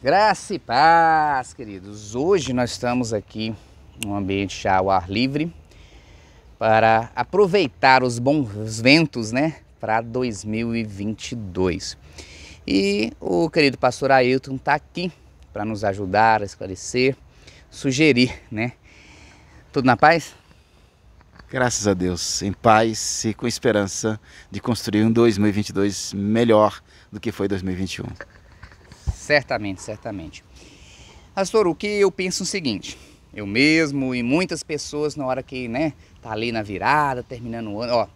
Graça e paz, queridos. Hoje nós estamos aqui num ambiente já ao ar livre para aproveitar os bons ventos, né, para 2022. E o querido pastor Ailton está aqui para nos ajudar a esclarecer, sugerir, né? Tudo na paz? Graças a Deus, em paz e com esperança de construir um 2022 melhor do que foi 2021. Certamente, certamente. Pastor, o que eu penso é o seguinte, eu mesmo e muitas pessoas na hora que, né, tá ali na virada, terminando o ano, ó,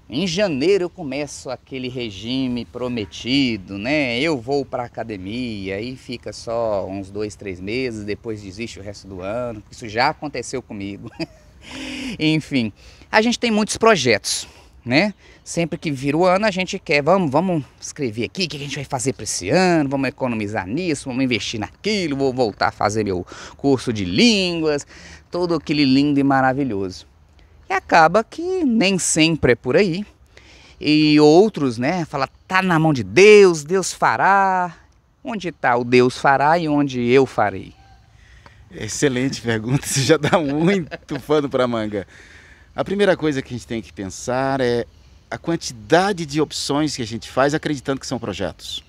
em janeiro eu começo aquele regime prometido, né, eu vou para academia e fica só uns 2, 3 meses, depois desiste o resto do ano, isso já aconteceu comigo. Enfim, a gente tem muitos projetos, né? Sempre que vira o ano a gente quer, vamos escrever aqui o que a gente vai fazer para esse ano, vamos economizar nisso, vamos investir naquilo, vou voltar a fazer meu curso de línguas, todo aquele lindo e maravilhoso. E acaba que nem sempre é por aí. E outros, né, falam, tá na mão de Deus, Deus fará. Onde está o Deus fará e onde eu farei? Excelente pergunta, você já dá muito pano para manga. A primeira coisa que a gente tem que pensar é a quantidade de opções que a gente faz acreditando que são projetos.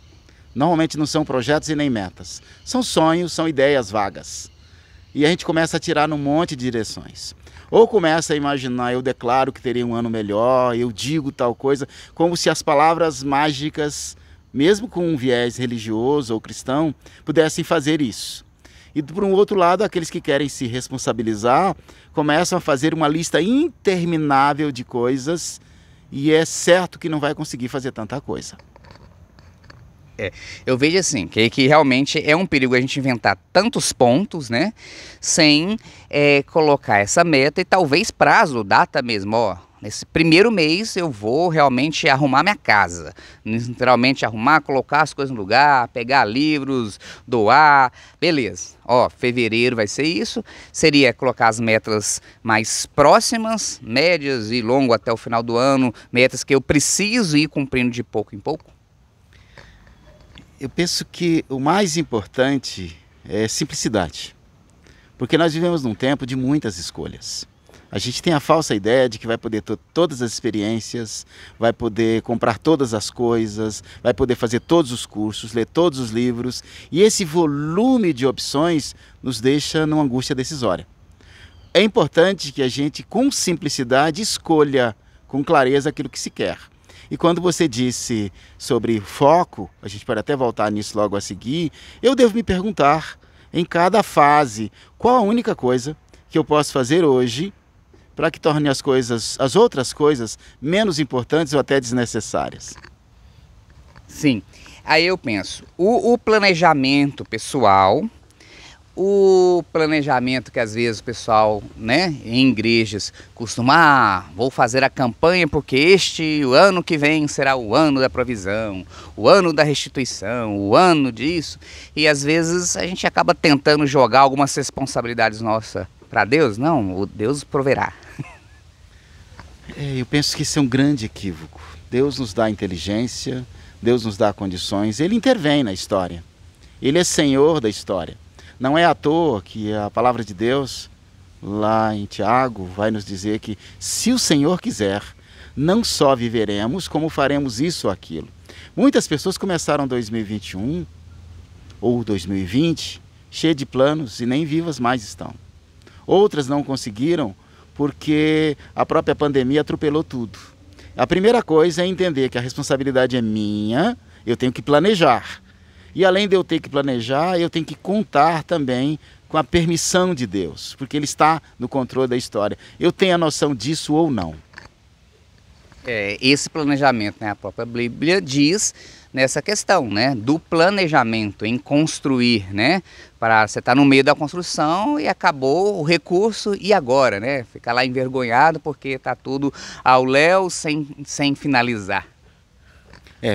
Normalmente não são projetos e nem metas. São sonhos, são ideias vagas. E a gente começa a tirar num monte de direções. Ou começa a imaginar, eu declaro que teria um ano melhor, eu digo tal coisa, como se as palavras mágicas, mesmo com um viés religioso ou cristão, pudessem fazer isso. E por um outro lado, aqueles que querem se responsabilizar começam a fazer uma lista interminável de coisas e é certo que não vai conseguir fazer tanta coisa. Eu vejo assim, que realmente é um perigo a gente inventar tantos pontos, né, sem colocar essa meta e talvez prazo, data mesmo, ó. Nesse primeiro mês eu vou realmente arrumar minha casa, literalmente arrumar, colocar as coisas no lugar, pegar livros, doar, beleza. Ó, fevereiro vai ser isso, seria colocar as metas mais próximas, médias e longo até o final do ano, metas que eu preciso ir cumprindo de pouco em pouco? Eu penso que o mais importante é simplicidade, porque nós vivemos num tempo de muitas escolhas. A gente tem a falsa ideia de que vai poder ter todas as experiências, vai poder comprar todas as coisas, vai poder fazer todos os cursos, ler todos os livros, e esse volume de opções nos deixa numa angústia decisória. É importante que a gente, com simplicidade, escolha com clareza aquilo que se quer. E quando você disse sobre foco, a gente pode até voltar nisso logo a seguir, eu devo me perguntar, em cada fase, qual a única coisa que eu posso fazer hoje para que torne as outras coisas menos importantes ou até desnecessárias. Sim, aí eu penso, o planejamento pessoal, o planejamento que às vezes o pessoal, né, em igrejas costuma, vou fazer a campanha porque o ano que vem será o ano da provisão, o ano da restituição, o ano disso, e às vezes a gente acaba tentando jogar algumas responsabilidades nossas para Deus. Não, o Deus proverá. Eu penso que isso é um grande equívoco. Deus nos dá inteligência, Deus nos dá condições, Ele intervém na história. Ele é Senhor da história. Não é à toa que a palavra de Deus, lá em Tiago, vai nos dizer que se o Senhor quiser, não só viveremos, como faremos isso ou aquilo. Muitas pessoas começaram 2021 ou 2020 cheias de planos e nem vivas mais estão. Outras não conseguiram porque a própria pandemia atropelou tudo. A primeira coisa é entender que a responsabilidade é minha, eu tenho que planejar. E além de eu ter que planejar, eu tenho que contar também com a permissão de Deus, porque Ele está no controle da história. Eu tenho a noção disso ou não? Esse planejamento, né, a própria Bíblia diz nessa questão, né, do planejamento em construir, né, para você estar no meio da construção e acabou o recurso e agora, né, ficar lá envergonhado porque está tudo ao léu sem finalizar.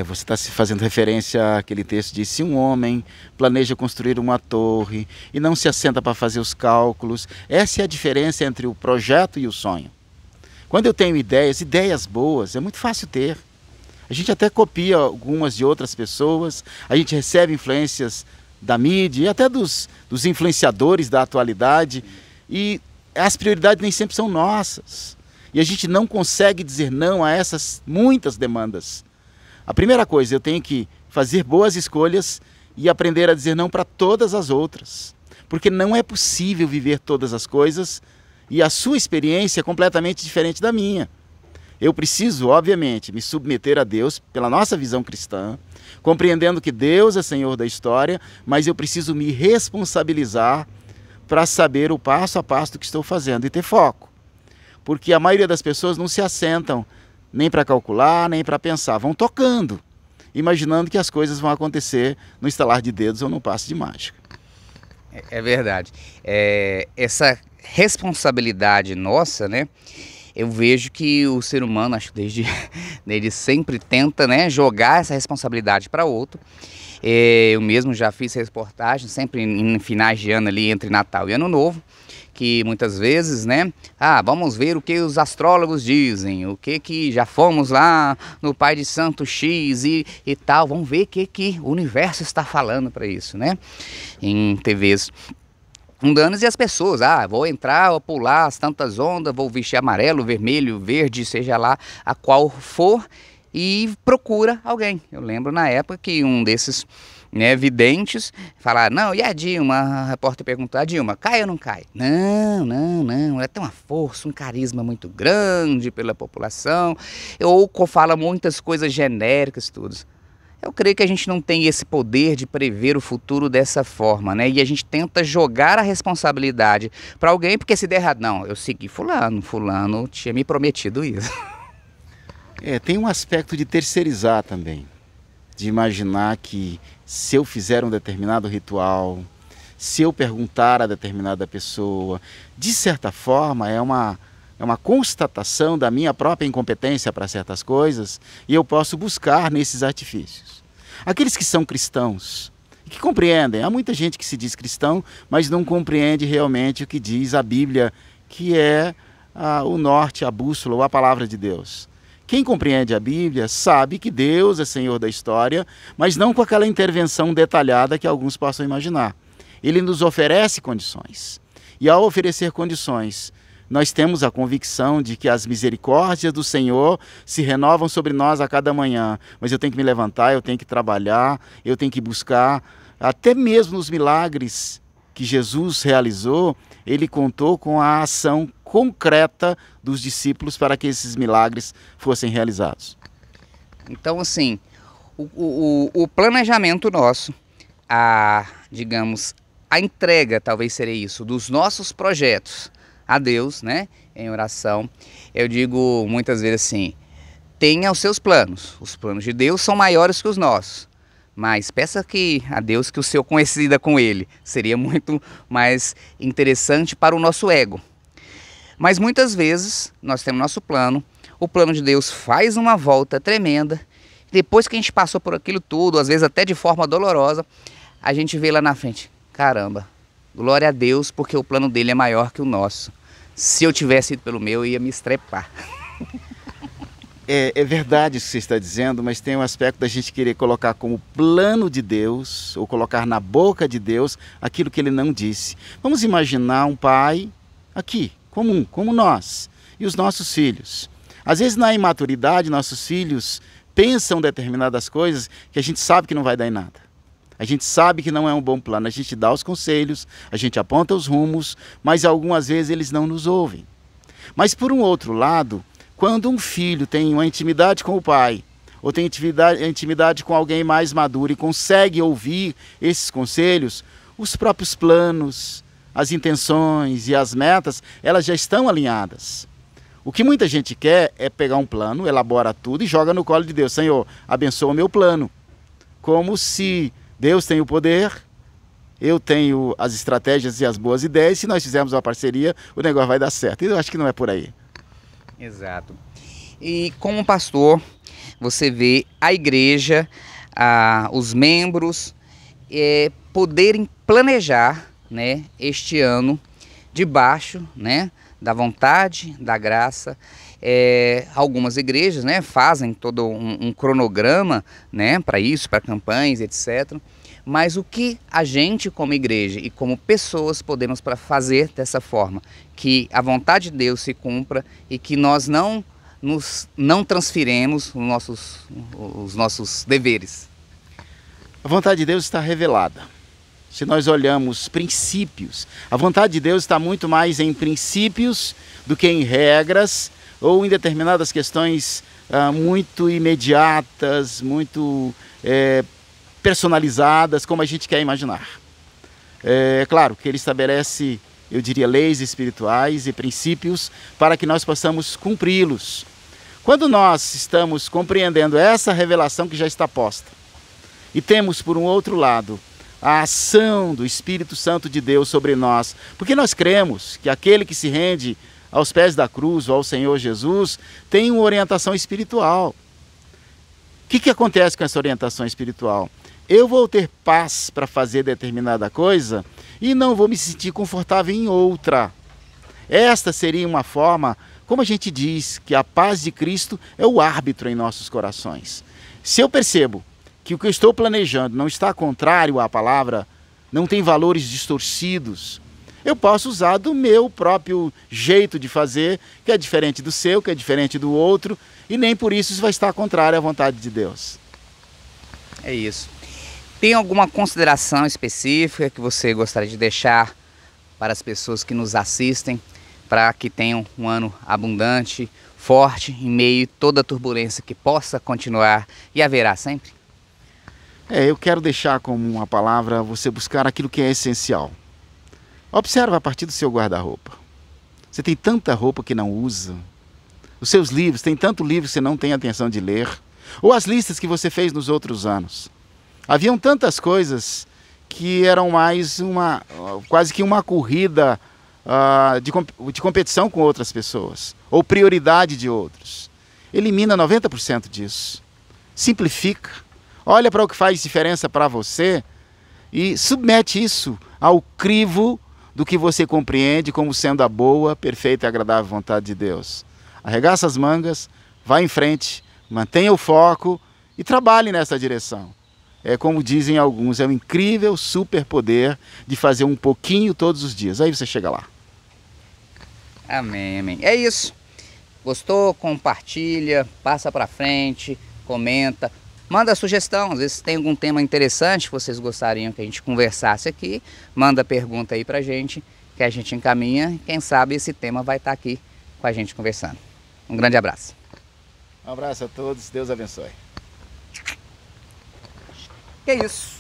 Você está se fazendo referência àquele texto de se um homem planeja construir uma torre e não se assenta para fazer os cálculos, essa é a diferença entre o projeto e o sonho. Quando eu tenho ideias boas, é muito fácil ter. A gente até copia algumas de outras pessoas, a gente recebe influências da mídia e até dos influenciadores da atualidade, e as prioridades nem sempre são nossas. E a gente não consegue dizer não a essas muitas demandas. A primeira coisa, eu tenho que fazer boas escolhas e aprender a dizer não para todas as outras. Porque não é possível viver todas as coisas e a sua experiência é completamente diferente da minha. Eu preciso, obviamente, me submeter a Deus pela nossa visão cristã, compreendendo que Deus é Senhor da história, mas eu preciso me responsabilizar para saber o passo a passo do que estou fazendo e ter foco. Porque a maioria das pessoas não se assentam nem para calcular, nem para pensar, vão tocando, imaginando que as coisas vão acontecer no estalar de dedos ou no passe de mágica. É verdade. Essa responsabilidade nossa, né? Eu vejo que o ser humano, acho que desde sempre tenta, né, jogar essa responsabilidade para outro. Eu mesmo já fiz reportagem, sempre em finais de ano ali, entre Natal e Ano Novo, que muitas vezes, né, vamos ver o que os astrólogos dizem, o que já fomos lá no Pai de Santo X e tal, vamos ver o que o universo está falando para isso, né, em TVs mundanas. E as pessoas, vou entrar, vou pular as tantas ondas, vou vestir amarelo, vermelho, verde, seja lá a qual for, e procura alguém. Eu lembro na época que um desses, né, videntes falaram, não, e a Dilma? A repórter perguntou, a Dilma, cai ou não cai? Não, ela tem uma força, um carisma muito grande pela população, ou fala muitas coisas genéricas, tudo. Eu creio que a gente não tem esse poder de prever o futuro dessa forma, né? E a gente tenta jogar a responsabilidade para alguém, porque se der errado, não, eu segui fulano tinha me prometido isso. Tem um aspecto de terceirizar também, de imaginar que se eu fizer um determinado ritual, se eu perguntar a determinada pessoa, de certa forma é uma constatação da minha própria incompetência para certas coisas, e eu posso buscar nesses artifícios. Aqueles que são cristãos, que compreendem, há muita gente que se diz cristão, mas não compreende realmente o que diz a Bíblia, que é o norte, a bússola ou a palavra de Deus. Quem compreende a Bíblia sabe que Deus é Senhor da história, mas não com aquela intervenção detalhada que alguns possam imaginar. Ele nos oferece condições. E ao oferecer condições, nós temos a convicção de que as misericórdias do Senhor se renovam sobre nós a cada manhã. Mas eu tenho que me levantar, eu tenho que trabalhar, eu tenho que buscar. Até mesmo nos milagres que Jesus realizou, ele contou com a ação concreta dos discípulos para que esses milagres fossem realizados. Então, assim, o planejamento nosso, digamos, a entrega, talvez seria isso, dos nossos projetos a Deus, né, em oração, eu digo muitas vezes assim, tenha os seus planos. Os planos de Deus são maiores que os nossos, mas peça a Deus que o seu coincida com Ele. Seria muito mais interessante para o nosso ego. Mas muitas vezes nós temos nosso plano, o plano de Deus faz uma volta tremenda, depois que a gente passou por aquilo tudo, às vezes até de forma dolorosa, a gente vê lá na frente, caramba, glória a Deus, porque o plano dele é maior que o nosso. Se eu tivesse ido pelo meu, eu ia me estrepar. É verdade isso que você está dizendo, mas tem um aspecto da gente querer colocar como plano de Deus, ou colocar na boca de Deus, aquilo que ele não disse. Vamos imaginar um pai aqui, comum, como nós, e os nossos filhos. Às vezes na imaturidade, nossos filhos pensam determinadas coisas que a gente sabe que não vai dar em nada. A gente sabe que não é um bom plano, a gente dá os conselhos, a gente aponta os rumos, mas algumas vezes eles não nos ouvem. Mas por um outro lado, quando um filho tem uma intimidade com o pai, ou tem intimidade com alguém mais maduro e consegue ouvir esses conselhos, os próprios planos, as intenções e as metas, elas já estão alinhadas. O que muita gente quer é pegar um plano, elabora tudo e joga no colo de Deus. Senhor, abençoa o meu plano. Como se Deus tem o poder, eu tenho as estratégias e as boas ideias, se nós fizermos uma parceria, o negócio vai dar certo. E eu acho que não é por aí. Exato. E como pastor, você vê a igreja, os membros poderem planejar, né, este ano debaixo, né, da vontade, da graça Algumas igrejas, né, fazem todo um cronograma, né, para isso, para campanhas, etc. Mas o que a gente como igreja e como pessoas podemos para fazer dessa forma? Que a vontade de Deus se cumpra e que nós não transfiremos os nossos deveres. A vontade de Deus está revelada. Se nós olhamos princípios, a vontade de Deus está muito mais em princípios do que em regras ou em determinadas questões muito imediatas, muito personalizadas, como a gente quer imaginar. É claro que ele estabelece, eu diria, leis espirituais e princípios para que nós possamos cumpri-los. Quando nós estamos compreendendo essa revelação que já está posta e temos, por um outro lado, a ação do Espírito Santo de Deus sobre nós, porque nós cremos que aquele que se rende aos pés da cruz ou ao Senhor Jesus tem uma orientação espiritual. O que acontece com essa orientação espiritual? Eu vou ter paz para fazer determinada coisa e não vou me sentir confortável em outra. Esta seria uma forma, como a gente diz, que a paz de Cristo é o árbitro em nossos corações. Se eu percebo que o que eu estou planejando não está contrário à palavra, não tem valores distorcidos, eu posso usar do meu próprio jeito de fazer, que é diferente do seu, que é diferente do outro, e nem por isso vai estar contrário à vontade de Deus. É isso. Tem alguma consideração específica que você gostaria de deixar para as pessoas que nos assistem, para que tenham um ano abundante, forte, em meio a toda a turbulência que possa continuar e haverá sempre? Eu quero deixar como uma palavra você buscar aquilo que é essencial. Observa a partir do seu guarda-roupa. Você tem tanta roupa que não usa. Os seus livros, tem tanto livro que você não tem atenção de ler. Ou as listas que você fez nos outros anos. Haviam tantas coisas que eram mais quase que uma corrida de competição com outras pessoas. Ou prioridade de outros. Elimina 90% disso. Simplifica. Olha para o que faz diferença para você e submete isso ao crivo do que você compreende como sendo a boa, perfeita e agradável vontade de Deus. Arregaça as mangas, vá em frente, mantenha o foco e trabalhe nessa direção. Como dizem alguns, é um incrível superpoder de fazer um pouquinho todos os dias. Aí você chega lá. Amém, amém. É isso. Gostou? Compartilha, passa para frente, comenta. Manda sugestão, às vezes tem algum tema interessante que vocês gostariam que a gente conversasse aqui. Manda pergunta aí pra gente, que a gente encaminha. E quem sabe esse tema vai estar aqui com a gente conversando. Um grande abraço. Um abraço a todos, Deus abençoe. Que isso?